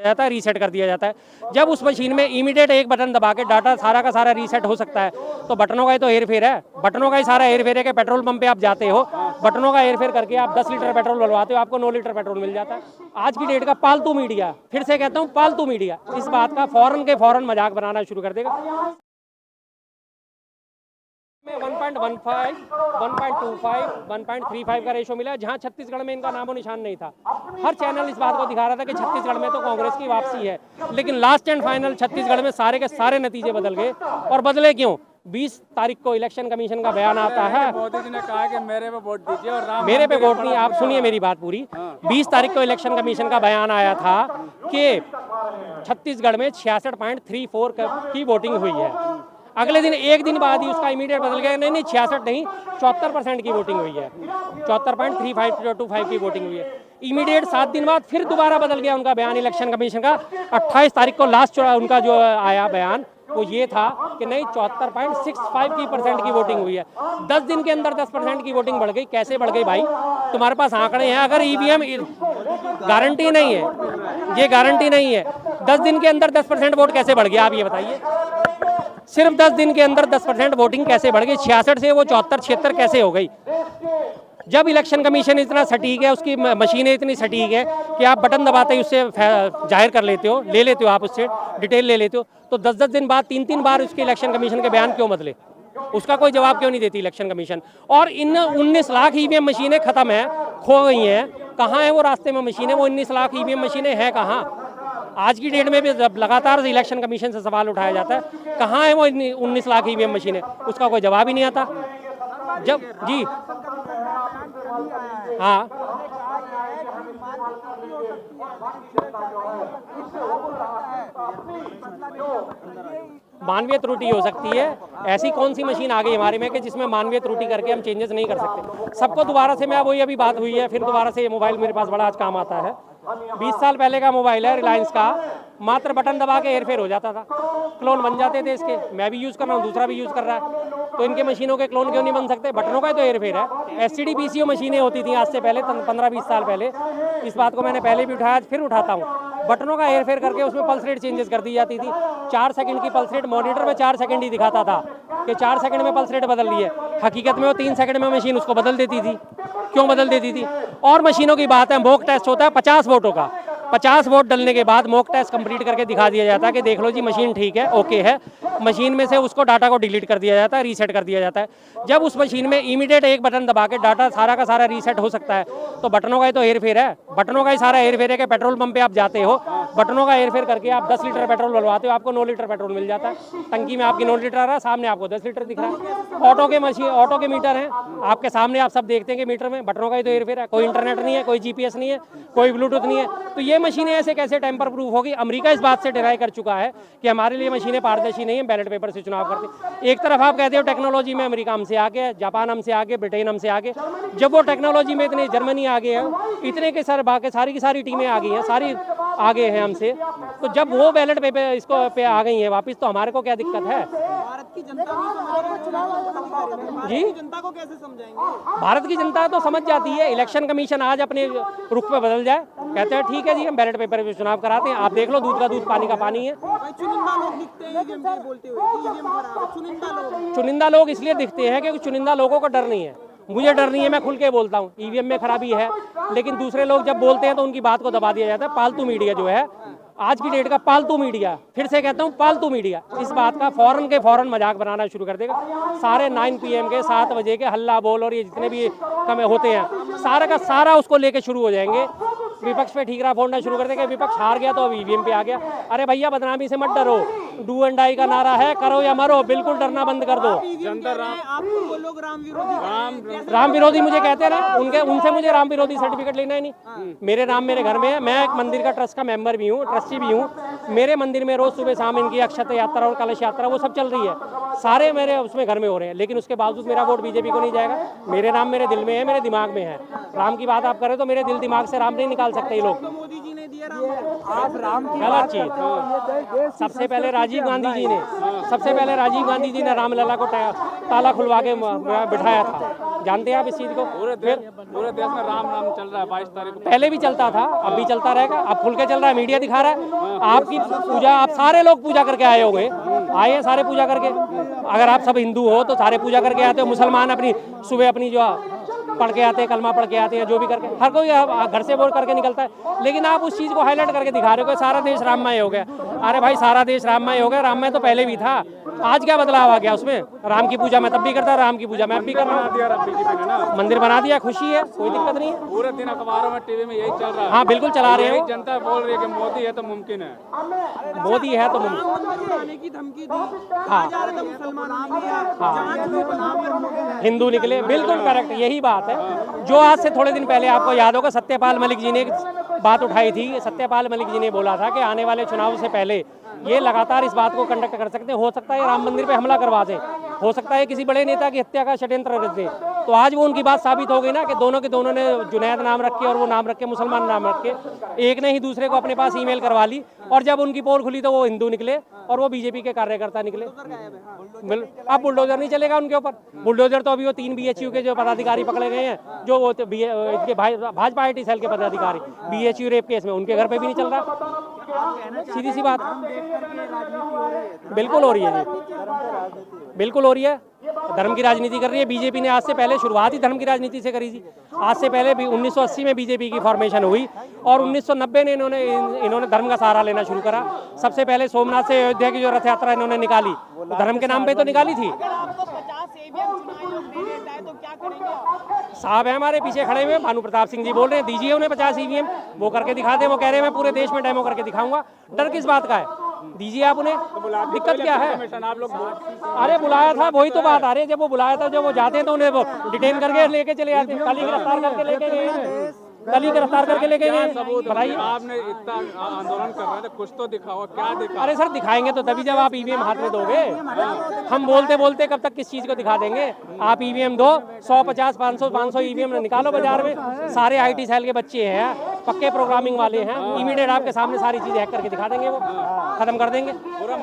जाता है, रीसेट कर दिया जाता है। जब उस मशीन में इमीडिएट एक बटन दबा के डाटा सारा का सारा रीसेट हो सकता है, तो बटनों का ही तो हेर फेर है, बटनों का ही सारा हेर फेर है कि पेट्रोल पंप पे आप जाते हो, बटनों का हेर फेर करके आप 10 लीटर पेट्रोल डलवाते हो, आपको 9 लीटर पेट्रोल मिल जाता है। आज की डेट का पालतू मीडिया, फिर से कहता हूँ पालतू मीडिया, इस बात का फौरन के फौरन मजाक बनाना शुरू कर देगा। 1.15, 1.25, 1.35 का रेशो मिला, जहां छत्तीसगढ़ में इनका नामो निशान नहीं था। हर चैनल इस बात को दिखा रहा था कि छत्तीसगढ़ में तो कांग्रेस की वापसी है, लेकिन लास्ट एंड फाइनल छत्तीसगढ़ में सारे के सारे नतीजे बदल गए। और बदले क्यों? 20 तारीख को इलेक्शन कमीशन का बयान आता है, मोदी जी ने कहा कि मेरे पे वोट दीजिए और राम मेरे पे वोट नहीं, आप सुनिए मेरी बात पूरी। 20 तारीख को इलेक्शन कमीशन का बयान आया था कि छत्तीसगढ़ में 66.34 की वोटिंग हुई है। अगले दिन एक दिन बाद ही उसका इमीडिएट बदल गया, नहीं 66 नहीं 74% की वोटिंग हुई है, 74.3525 की वोटिंग हुई है। इमीडिएट 7 दिन बाद फिर दोबारा बदल गया उनका बयान इलेक्शन कमीशन का। 28 तारीख को लास्ट उनका जो आया बयान वो ये था कि नहीं 74.65% की वोटिंग हुई है। 10 दिन के अंदर 10% की वोटिंग बढ़ गई। कैसे बढ़ गई भाई? तुम्हारे पास आंकड़े हैं? अगर ईवीएम गारंटी नहीं है, ये गारंटी नहीं है, 10 दिन के अंदर 10% वोट कैसे बढ़ गया आप ये बताइए? सिर्फ 10 दिन के अंदर 10% वोटिंग कैसे बढ़ गई? 66 से वो 74-76 कैसे हो गई? जब इलेक्शन कमीशन इतना सटीक है, उसकी मशीनें इतनी सटीक है कि आप बटन दबाते ही उससे जाहिर कर लेते हो, ले लेते हो, आप उससे डिटेल ले लेते हो, तो 10-10 दिन बाद 3-3 बार उसके इलेक्शन कमीशन के बयान क्यों बदले? उसका कोई जवाब क्यों नहीं देती इलेक्शन कमीशन? और इन 19 लाख ईवीएम मशीनें खत्म है, खो गई हैं, कहाँ है वो रास्ते में मशीनें? वो 19 लाख ईवीएम मशीनें हैं कहाँ? आज की डेट में भी लगातार इलेक्शन कमीशन से सवाल उठाया जाता है, कहाँ है वो 19 लाख ईवीएम मशीनें? उसका कोई जवाब ही नहीं आता। जब जी हाँ मानवीय त्रुटि हो सकती है। ऐसी कौन सी मशीन आ गई हमारे में कि जिसमें मानवीय त्रुटि करके हम चेंजेस नहीं कर सकते? सबको दोबारा से, मैं वही अभी बात हुई है, फिर दोबारा से ये मोबाइल मेरे पास बड़ा आज काम आता है। 20 साल पहले का मोबाइल है रिलायंस का, मात्र बटन दबा के हेरफेर हो जाता था, क्लोन बन जाते थे इसके। मैं भी यूज़ कर रहा हूँ, दूसरा भी यूज़ कर रहा है, तो इनके मशीनों के क्लोन क्यों नहीं बन सकते? बटनों का ही तो हेरफेर है। SCD PCO मशीनें होती थी आज से पहले 15-20 साल पहले, इस बात को मैंने पहले भी उठाया, आज फिर उठाता हूँ। बटनों का हेरफेर करके उसमें पल्स रेट चेंजेस कर दी जाती थी। 4 सेकंड की पल्स रेट मॉनिटर में 4 सेकंड ही दिखाता था कि 4 सेकंड में पल्स रेट बदल रही है, हकीकत में वो 3 सेकंड में मशीन उसको बदल देती थी। क्यों बदल देती थी? और मशीनों की बात है, मॉक टेस्ट होता है 50 वोटों का, 50 वोट डलने के बाद मॉक टेस्ट कंप्लीट करके दिखा दिया जाता है कि देख लो जी मशीन ठीक है, ओके है। मशीन में से उसको डाटा को डिलीट कर दिया जाता है, रीसेट कर दिया जाता है। जब उस मशीन में इमीडिएट एक बटन दबा के डाटा सारा का सारा रीसेट हो सकता है, तो बटनों का ही तो हेर फेर है, बटनों का ही सारा हेर फेर है कि पेट्रोल पंप पे आप जाते हो, बटनों का हेर फेर करके आप 10 लीटर पेट्रोल डलवाते हो, आपको 9 लीटर पेट्रोल मिल जाता है। टंकी में आपकी 9 लीटर आ रहा है, सामने आपको 10 लीटर दिख रहा है। ऑटो के मशीन, ऑटो के मीटर हैं आपके सामने, आप सब देखते हैं कि मीटर में बटनों का ही तो हेर फेर है। कोई इंटरनेट नहीं है, कोई GPS नहीं है, कोई ब्लूटूथ नहीं है, तो ये मशीनें ऐसे कैसे टेम्पर प्रूफ होगी? अमेरिका इस बात से डिनाई कर चुका है कि हमारे लिए मशीनें पारदर्शी नहीं है, बैलेट पेपर से चुनाव करते। एक तरफ आप कहते हो टेक्नोलॉजी में अमेरिका हमसे आगे, जापान हमसे आगे, ब्रिटेन हमसे आगे, जब वो टेक्नोलॉजी में इतने जर्मनी आगे है, इतने के सर बाकी सारी की सारी टीमें आ गई हैं, सारी आगे हैं हमसे, तो जब वो बैलेट पेपर इसको पे आ गई हैं वापस, तो हमारे को क्या दिक्कत है? भारत की जनता जी, जनता को कैसे समझाएंगे? भारत की जनता तो समझ जाती है। इलेक्शन कमीशन आज अपने रुख पे बदल जाए, कहते हैं ठीक है जी हम बैलेट पेपर पे चुनाव कराते हैं, आप देख लो दूध का दूध पानी का पानी है। चुनिंदा लोग दिखते हैं ईवीएम पे बोलते हुए, ईवीएम खराब है, चुनिंदा लोग इसलिए दिखते हैं क्योंकि चुनिंदा लोगों को डर नहीं है। मुझे डर नहीं है, मैं खुल के बोलता हूँ ईवीएम में खराबी है, लेकिन दूसरे लोग जब बोलते हैं तो उनकी बात को दबा दिया जाता है। पालतू मीडिया जो है आज की डेट का पालतू मीडिया, फिर से कहता हूँ पालतू मीडिया, इस बात का फौरन के फौरन मजाक बनाना शुरू कर देगा। सारे 9 PM के 7 बजे के हल्ला बोल और ये जितने भी कम होते हैं, सारा का सारा उसको लेके शुरू हो जाएंगे। विपक्ष पे ठीकरा फोड़ना शुरू कर देंगे, विपक्ष हार गया तो अब ईवीएम पे आ गया। अरे भैया बदनामी से मत डरो, डू एंड डाई का नारा है, करो या मरो, बिल्कुल डरना बंद कर दो। आपको वो लोग राम विरोधी मुझे कहते हैं, उनसे मुझे राम विरोधी सर्टिफिकेट लेना ही नहीं। मेरे नाम मेरे घर में है, मैं एक मंदिर का ट्रस्ट का मेंबर भी हूँ, ट्रस्टी भी हूँ। मेरे मंदिर में रोज सुबह शाम इनकी अक्षत यात्रा और कलश यात्रा वो सब चल रही है, सारे मेरे उसमें घर में हो रहे हैं, लेकिन उसके बावजूद मेरा वोट बीजेपी को नहीं जाएगा। मेरे नाम मेरे दिल में है, मेरे दिमाग में है। राम की बात आप करें तो मेरे दिल दिमाग से राम नहीं निकाल सकते ये लोग। मोदी जी ने दिया राम, गलत चीज। सबसे पहले राजीव गांधी जी ने, राम लला को ताला खुलवा के बिठाया था। जानते हैं आप इस चीज़ को? पूरे देश में राम नाम चल रहा है 22 तारीख को। पहले भी चलता था, अब भी चलता रहेगा, अब खुल के चल रहा है, मीडिया दिखा रहा है। आपकी पूजा, आप सारे लोग पूजा करके आए होंगे, आए हैं सारे पूजा करके। अगर आप सब हिंदू हो तो सारे पूजा करके आते हो, मुसलमान अपनी सुबह अपनी जो पढ़ के आते हैं, कलमा पढ़ के आते हैं, जो भी करके, हर कोई घर से बोल करके निकलता है। लेकिन आप उस चीज़ को हाईलाइट करके दिखा रहे हो कि सारा देश राममय हो गया। अरे भाई, सारा देश राममय हो गया, राममय तो पहले भी था, आज क्या बदलाव आ गया उसमें? राम की पूजा मैं तब भी करता, राम की पूजा मैं अब भी कर रहा हूँ। मंदिर बना दिया, खुशी है, कोई दिक्कत नहीं है। पूरे दिन अखबारों में, टीवी में यही चल रहा है। हाँ बिल्कुल चला रहे हो। जनता बोल रही है कि मोदी है तो मुमकिन है, मोदी है तो मुमकिन। बनाने की धमकी दी, हाँ जा रहा था मुसलमान नहीं है, जांच लो, बनाओ। हिंदू निकले, बिल्कुल करेक्ट, यही बात है। जो आज से थोड़े दिन पहले आपको याद होगा सत्यपाल मलिक जी ने एक बात उठाई थी। सत्यपाल मलिक जी ने बोला था कि आने वाले चुनाव से पहले ये लगातार इस बात को कंडक्ट कर सकते हैं, हो सकता है राम मंदिर पे हमला करवा दें, हो सकता है किसी बड़े नेता की हत्या का षड्यंत्र रच दें। तो आज वो उनकी बात साबित हो गई ना कि दोनों के दोनों ने जुनैद नाम रख के और वो नाम रख के मुसलमान नाम रख के एक ने ही दूसरे को अपने पास ईमेल करवा ली, और जब उनकी पोल खुली तो वो हिंदू निकले और वो बीजेपी के कार्यकर्ता निकले। अब बुलडोजर नहीं चलेगा उनके ऊपर। बुलडोजर तो अभी वो 3 BHU के जो पदाधिकारी पकड़े गए हैं, जो वो भाजपा IT सेल के पदाधिकारी BHU रेप केस में, उनके घर पे भी नहीं चल रहा। सीधी सी बात, बिल्कुल हो रही है जी, बिल्कुल हो रही है। धर्म की राजनीति कर रही है बीजेपी ने। आज से पहले शुरुआत ही धर्म की राजनीति से करी थी। आज से पहले भी 1980 में बीजेपी की फॉर्मेशन हुई और 1990 में इन्होंने धर्म का सहारा लेना शुरू करा। सबसे पहले सोमनाथ से अयोध्या की जो रथ यात्रा इन्होंने निकाली, तो धर्म के नाम पे तो निकाली थी। साहब है हमारे पीछे खड़े हुए, भानु प्रताप सिंह जी बोल रहे हैं दीजिए उन्हें 50 EVM, वो करके दिखा दे। वो कह रहे हैं मैं पूरे देश में डेमो करके दिखाऊंगा। डर किस बात का है? दीजिए आप उन्हें, दिक्कत क्या है? आप लोग अरे बुलाया था, वही तो बात आ रही है। जब वो बुलाया था, जब वो जाते हैं तो उन्हें वो डिटेन करके लेके चले जाते हैं। कल ही गिरफ्तार करके लेके गए, कल ही गिरफ्तार करके लेके गए। बताइए, आपने इतना आंदोलन कर रहे थे, कुछ तो दिखाओ, क्या दिखा? अरे सर दिखाएंगे तो तभी जब आप EVM हाथ में दोगे। हम बोलते बोलते कब तक किस चीज़ को दिखा देंगे? आप EVM दो, 100, 50, 500 EVM निकालो बाजार में। सारे IT सेल के बच्चे हैं, पक्के प्रोग्रामिंग वाले हैं, इमीडिएट आपके सामने सारी चीज़ें हैक करके दिखा देंगे, वो खत्म कर देंगे। पूरा